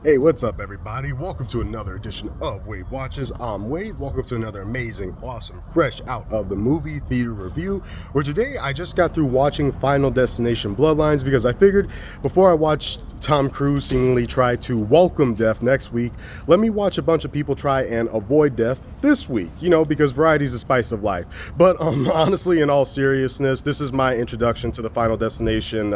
Hey, what's up, everybody? Welcome to another edition of Wade Watches. I'm Wade. Welcome to another amazing, awesome, fresh out of the movie theater review. Where today I just got through watching Final Destination Bloodlines because I figured before I watch Tom Cruise seemingly try to welcome death next week, let me watch a bunch of people try and avoid death this week, because variety is the spice of life. But honestly, in all seriousness, this is my introduction to the Final Destination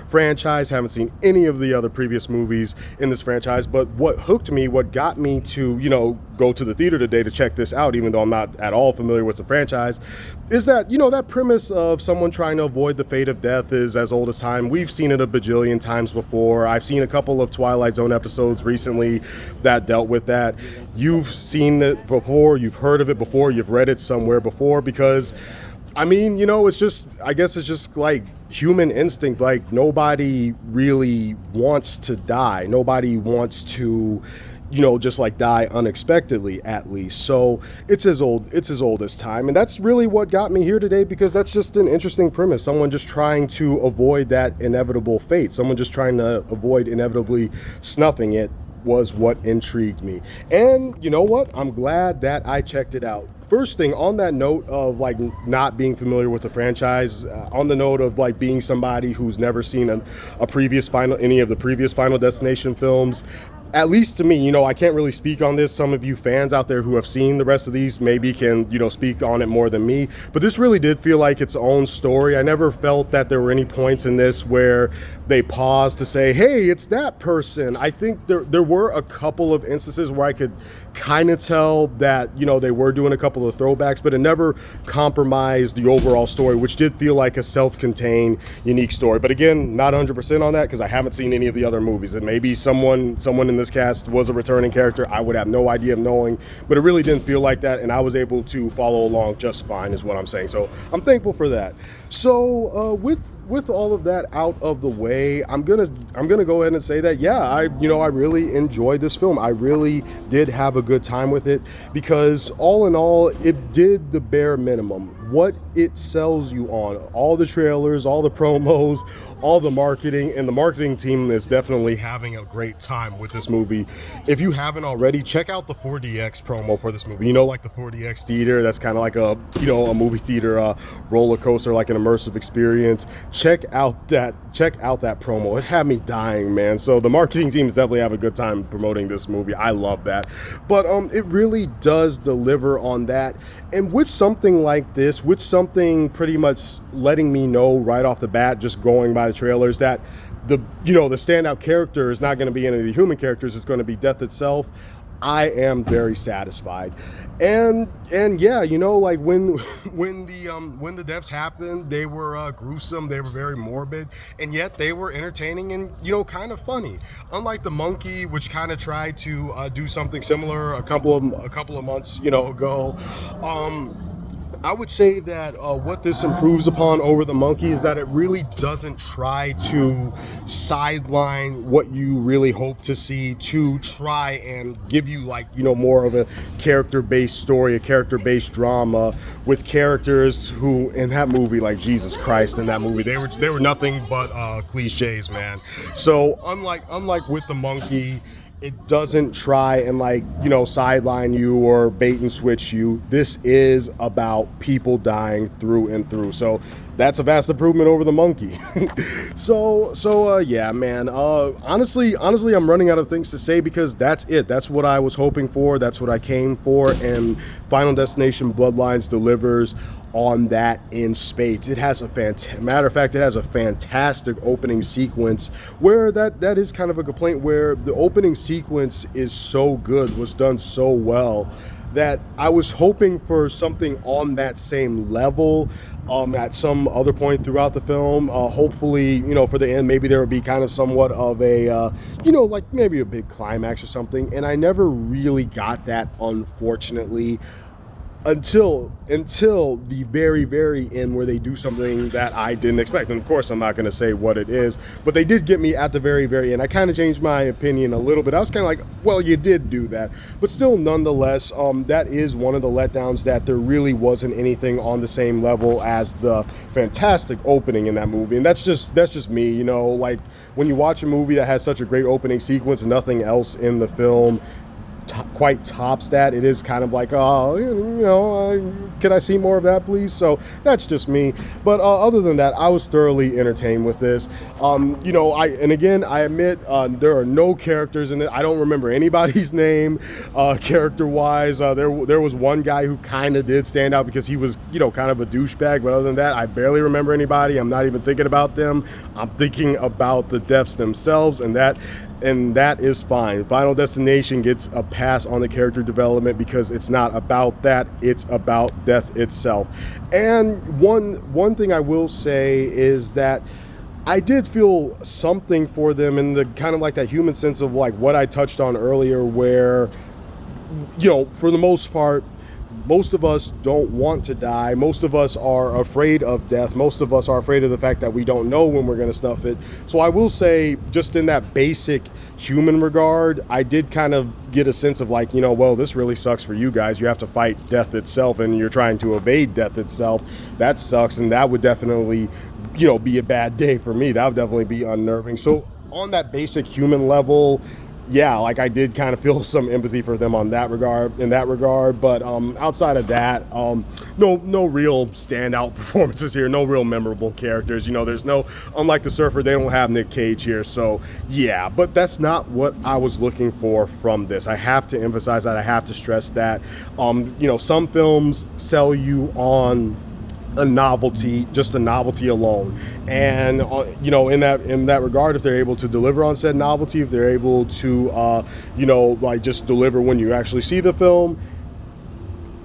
franchise. Haven't seen any of the other previous movies in this franchise. But what hooked me, what got me to, go to the theater today to check this out, even though I'm not at all familiar with the franchise, is that, that premise of someone trying to avoid the fate of death is as old as time. We've seen it a bajillion times before. I've seen a couple of Twilight Zone episodes recently that dealt with that. You've seen it before, you've heard of it before, you've read it somewhere before, because it's just, I guess it's just like human instinct. Like, nobody really wants to die. Nobody wants to, just like die unexpectedly, at least. So it's as old as time. And that's really what got me here today, because that's just an interesting premise. Someone just trying to avoid that inevitable fate. Someone just trying to avoid inevitably snuffing it was what intrigued me. And you know what? I'm glad that I checked it out. First thing, on that note of like not being familiar with the franchise, on the note of like being somebody who's never seen any of the previous Final Destination films, at least to me, I can't really speak on this. Some of you fans out there who have seen the rest of these maybe can, speak on it more than me. But this really did feel like its own story. I never felt that there were any points in this where they paused to say, hey, it's that person. I think there were a couple of instances where I could kind of tell that, they were doing a couple of throwbacks, but it never compromised the overall story, which did feel like a self-contained, unique story. But again, not 100% on that, because I haven't seen any of the other movies. And maybe someone in this cast was a returning character. I would have no idea of knowing, but it really didn't feel like that, and I was able to follow along just fine, is what I'm saying. So I'm thankful for that. So with all of that out of the way, I'm gonna go ahead and say that I really enjoyed this film. I really did have a good time with it, because all in all, it did the bare minimum. What it sells you on, all the trailers, all the promos, all the marketing, and the marketing team is definitely having a great time with this movie. If you haven't already, check out the 4DX promo for this movie. Like the 4DX theater, that's kind of like a movie theater roller coaster, like an immersive experience. Check out that promo. It had me dying, man. So the marketing team is definitely having a good time promoting this movie. I love that. But it really does deliver on that. And with something like this, with something pretty much letting me know right off the bat, just going by the trailers, that the standout character is not going to be any of the human characters, it's going to be death itself, I am very satisfied. And yeah, like when the deaths happened, they were gruesome, they were very morbid, and yet they were entertaining and kind of funny. Unlike the monkey, which kind of tried to do something similar a couple of months ago. I would say that what this improves upon over the monkey is that it really doesn't try to sideline what you really hope to see, to try and give you more of a character-based story, a character-based drama with characters who in that movie, like Jesus Christ, in that movie, they were nothing but cliches, man. So unlike with the monkey, it doesn't try and sideline you or bait and switch you. This is about people dying through and through. So that's a vast improvement over the monkey. Yeah, man. Honestly, I'm running out of things to say, because that's it. That's what I was hoping for. That's what I came for. And Final Destination Bloodlines delivers on that in spades. It has matter of fact, it has a fantastic opening sequence where that is kind of a complaint, where the opening sequence is so good, was done so well, that I was hoping for something on that same level at some other point throughout the film. Hopefully, for the end, maybe there would be kind of somewhat of a, maybe a big climax or something. And I never really got that, unfortunately. until the very end, where they do something that I didn't expect. And of course I'm not going to say what it is, but they did get me at the very end. I kind of changed my opinion a little bit. I was kind of like, well, you did do that, but still, nonetheless, that is one of the letdowns, that there really wasn't anything on the same level as the fantastic opening in that movie. And that's just me, you know, like when you watch a movie that has such a great opening sequence and nothing else in the film quite tops that, it is kind of like, oh, you know, can I see more of that, please? So that's just me. But other than that, I was thoroughly entertained with this. You know, I admit, there are no characters in it. I don't remember anybody's name, character-wise. There was one guy who kind of did stand out because he was, you know, kind of a douchebag. But other than that, I barely remember anybody. I'm not even thinking about them. I'm thinking about the deaths themselves, and that is fine. Final Destination gets a pass on the character development because it's not about that, it's about death itself. And one thing I will say is that I did feel something for them in the kind of like that human sense of like what I touched on earlier, where, you know, for the most part, most of us don't want to die. Most of us are afraid of death. Most of us are afraid of the fact that we don't know when we're going to snuff it. So I will say, just in that basic human regard, I did kind of get a sense of like, you know, well, this really sucks for you guys. You have to fight death itself and you're trying to evade death itself. That sucks. And that would definitely, you know, be a bad day for me. That would definitely be unnerving. So on that basic human level, yeah, like I did kind of feel some empathy for them in that regard. But outside of that, no real standout performances here, no real memorable characters. You know, there's no, unlike The Surfer, they don't have Nick Cage here. So yeah, but that's not what I was looking for from this. I have to emphasize that. I have to stress that. You know, some films sell you on a novelty, just a novelty alone, and you know, in that regard, if they're able to deliver on said novelty, if they're able to you know, like just deliver when you actually see the film,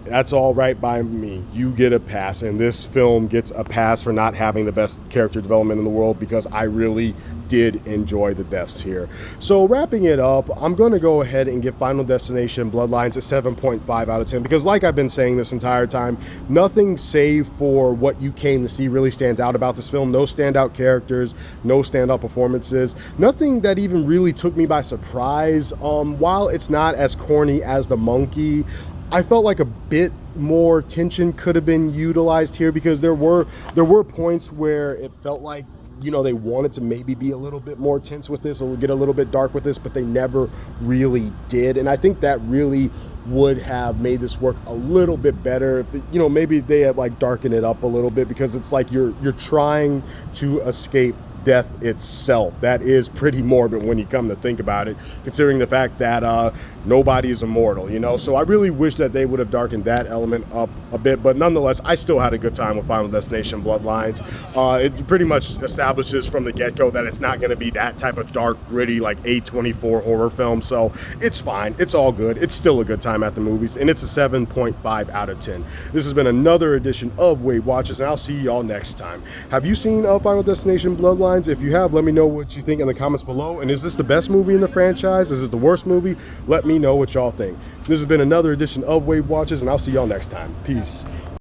that's all right by me. You get a pass, and this film gets a pass for not having the best character development in the world, because I really did enjoy the deaths here. So wrapping it up, I'm going to go ahead and give Final Destination Bloodlines a 7.5 out of 10, because like I've been saying this entire time, nothing save for what you came to see really stands out about this film. No standout characters, no standout performances, nothing that even really took me by surprise. While it's not as corny as The Monkey, I felt like a bit more tension could have been utilized here, because there were points where it felt like, you know, they wanted to maybe be a little bit more tense with this, or get a little bit dark with this, but they never really did. And I think that really would have made this work a little bit better if, you know, maybe they had like darkened it up a little bit, because it's like you're trying to escape death itself. That is pretty morbid when you come to think about it, considering the fact that nobody is immortal, you know. So I really wish that they would have darkened that element up a bit, but nonetheless, I still had a good time with Final Destination Bloodlines. It pretty much establishes from the get-go that it's not going to be that type of dark, gritty, like A24 horror film, so it's fine. It's all good. It's still a good time at the movies, and it's a 7.5 out of 10. This has been another edition of Weight Watchers, and I'll see y'all next time. Have you seen Final Destination Bloodlines? If you have, let me know what you think in the comments below. And is this the best movie in the franchise? Is this the worst movie? Let me know what y'all think. This has been another edition of Weight Watchers, and I'll see y'all next time. Peace.